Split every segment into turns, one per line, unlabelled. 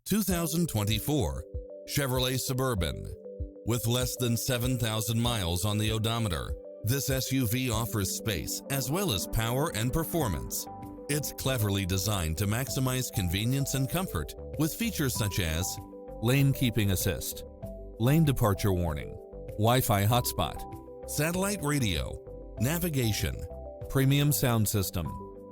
2024 Chevrolet Suburban. With less than 7,000 miles on the odometer, this SUV offers space as well as power and performance. It's cleverly designed to maximize convenience and comfort with features such as lane keeping assist, lane departure warning, Wi-Fi hotspot, satellite radio, navigation, premium sound system,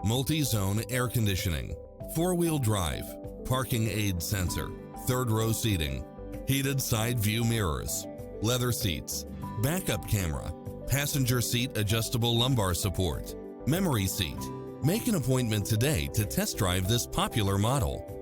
multi-zone air conditioning, four-wheel drive, parking aid sensor, third-row seating, heated side view mirrors, leather seats, backup camera, passenger seat adjustable lumbar support, memory seat. Make an appointment today to test drive this popular model.